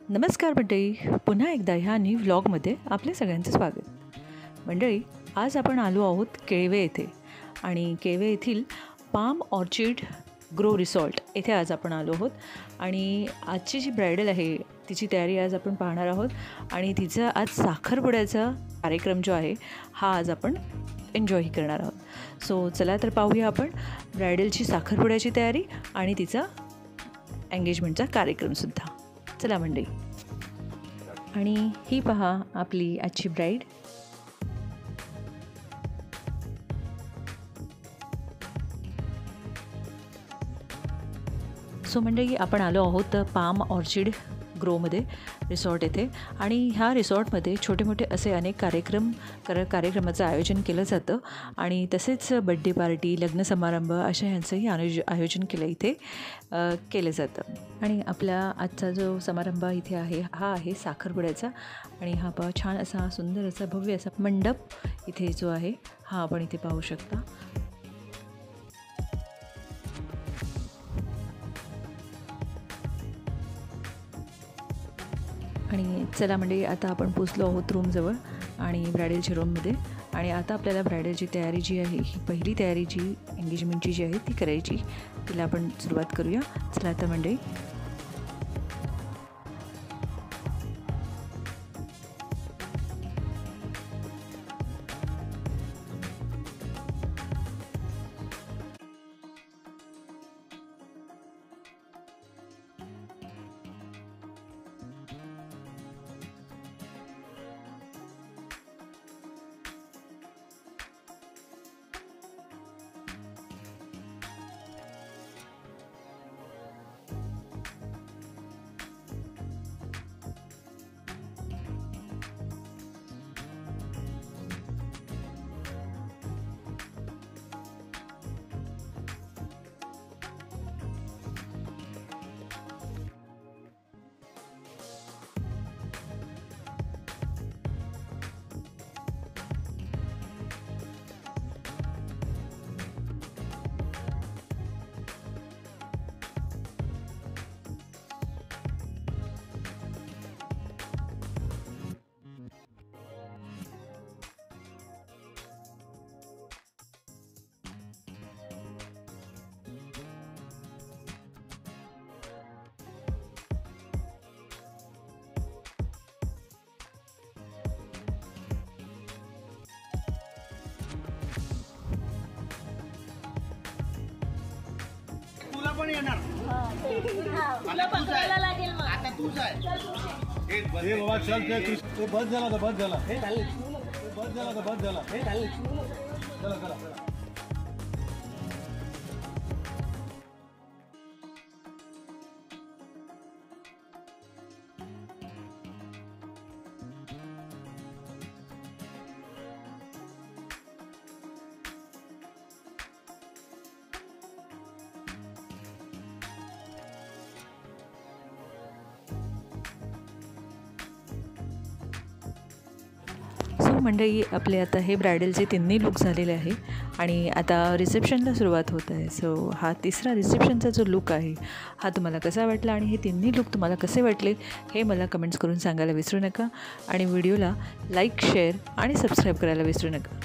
नमस्कार मंडळी, पुन्हा एकदा ह्या न्यू व्लॉगमध्ये आपल्या सगळ्यांचं स्वागत. मंडळी, आज आपण आलो आहोत केळवे येथे आणि केळवे येथील पाम ऑर्चिड ग्रो रिसॉर्ट येथे आज आपण आलो आहोत. आणि आजची जी ब्रायडल आहे तिची तयारी आज आपण पाहणार आहोत आणि तिचा आज साखरपुड्याचा कार्यक्रम जो आहे हा आज आपण एन्जॉयही करणार आहोत. सो चला तर पाहूया आपण ब्रायडलची साखरपुड्याची तयारी आणि तिचा एंगेजमेंटचा कार्यक्रमसुद्धा. चला मंडळी. आणि ही पहा आपली आजची ब्राईड. सो मंडळी, आपण आलो आहोत पाम ऑर्चिड ग्रोमध्ये रिसॉर्ट येथे. आणि ह्या रिसॉर्टमध्ये छोटे मोठे असे अनेक कार्यक्रमाचं आयोजन केलं जातं आणि तसेच बड्डे पार्टी, लग्न समारंभ अशा ह्यांचंही आयोजन इथे केलं जातं. आणि आपला आजचा जो समारंभ इथे आहे हा आहे साखरपुड्याचा. आणि हा छान असा सुंदर असा भव्य असा मंडप इथे जो आहे हा आपण इथे पाहू शकता. आणि चला म्हणजे आता आपण पोचलो आहोत रूमजवळ आणि ब्रायडलच्या रूममध्ये. आणि आता आपल्याला ब्रायडलची तयारी जी आहे, ही पहिली तयारी जी एंगेजमेंटची जी आहे ती करायची, तिला आपण सुरुवात करूया. चला आता मंडळी. पण येणार आता तूच आहे. हे बाबा चल ते बस झाला तर बस झाला. हे बस झाला तर बस झाला. हे चला चला. मंडळी, आपले आता हे ब्रायडलचे तिन्ही लुक झालेले आहे आणि आता रिसेप्शनला सुरुवात होत आहे. सो हा तिसरा रिसेप्शनचा जो लुक आहे हा तुम्हाला कसा वाटला आणि हे तिन्ही लुक तुम्हाला कसे वाटले हे मला कमेंट्स करून सांगायला विसरू नका. आणि व्हिडिओला लाईक, शेअर आणि सबस्क्राईब करायला विसरू नका.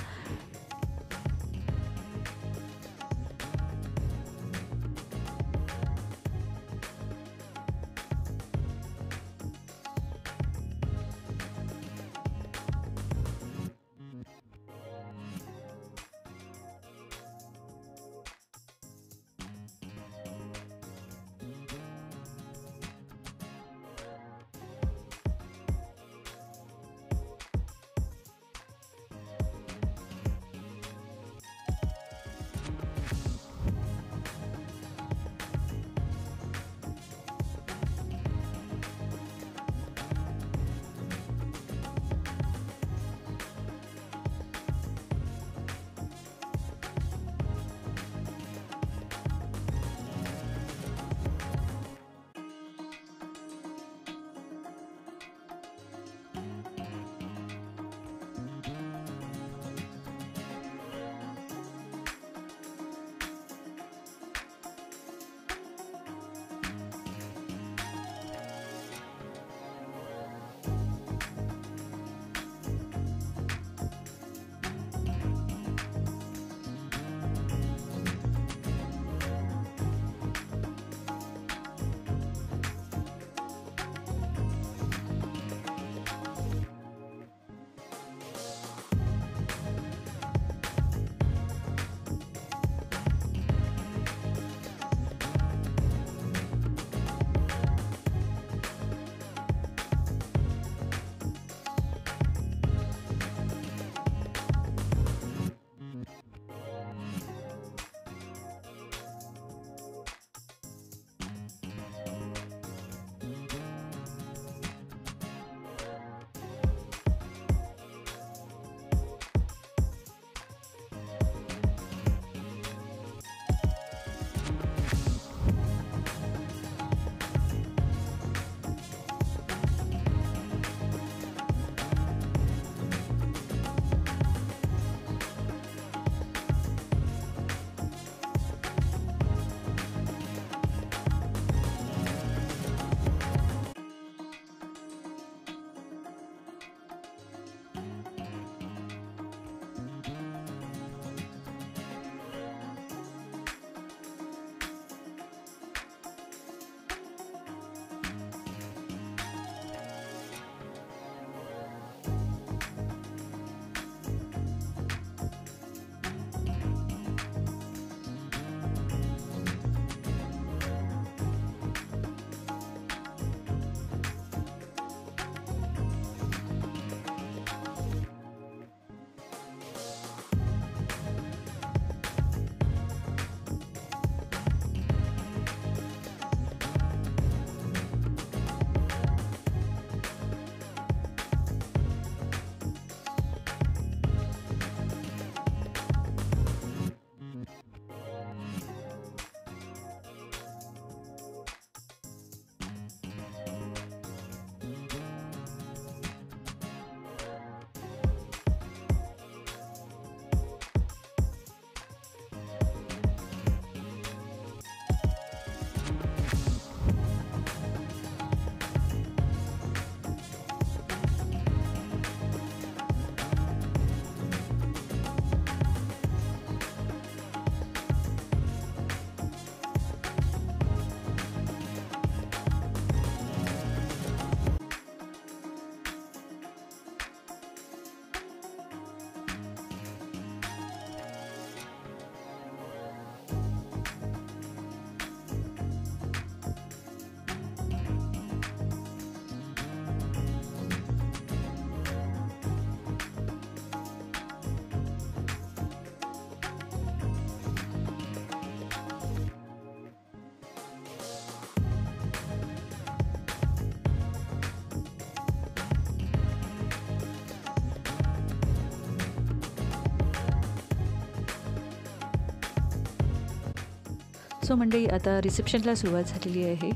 सो मंडळी, आता रिसेप्शनला सुरुवात झालेली आहे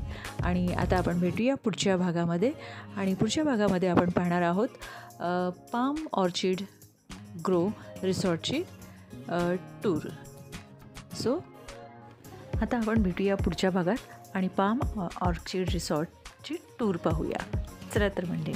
आणि आता आपण भेटूया पुढच्या भागामध्ये. आणि पुढच्या भागामध्ये आपण पाहणार आहोत पाम ऑर्चिड ग्रो रिसॉर्टची टूर. सो आता आपण भेटूया पुढच्या भागात आणि पाम ऑर्चिड रिसॉर्टची टूर पाहूया. चला तर मंडळी.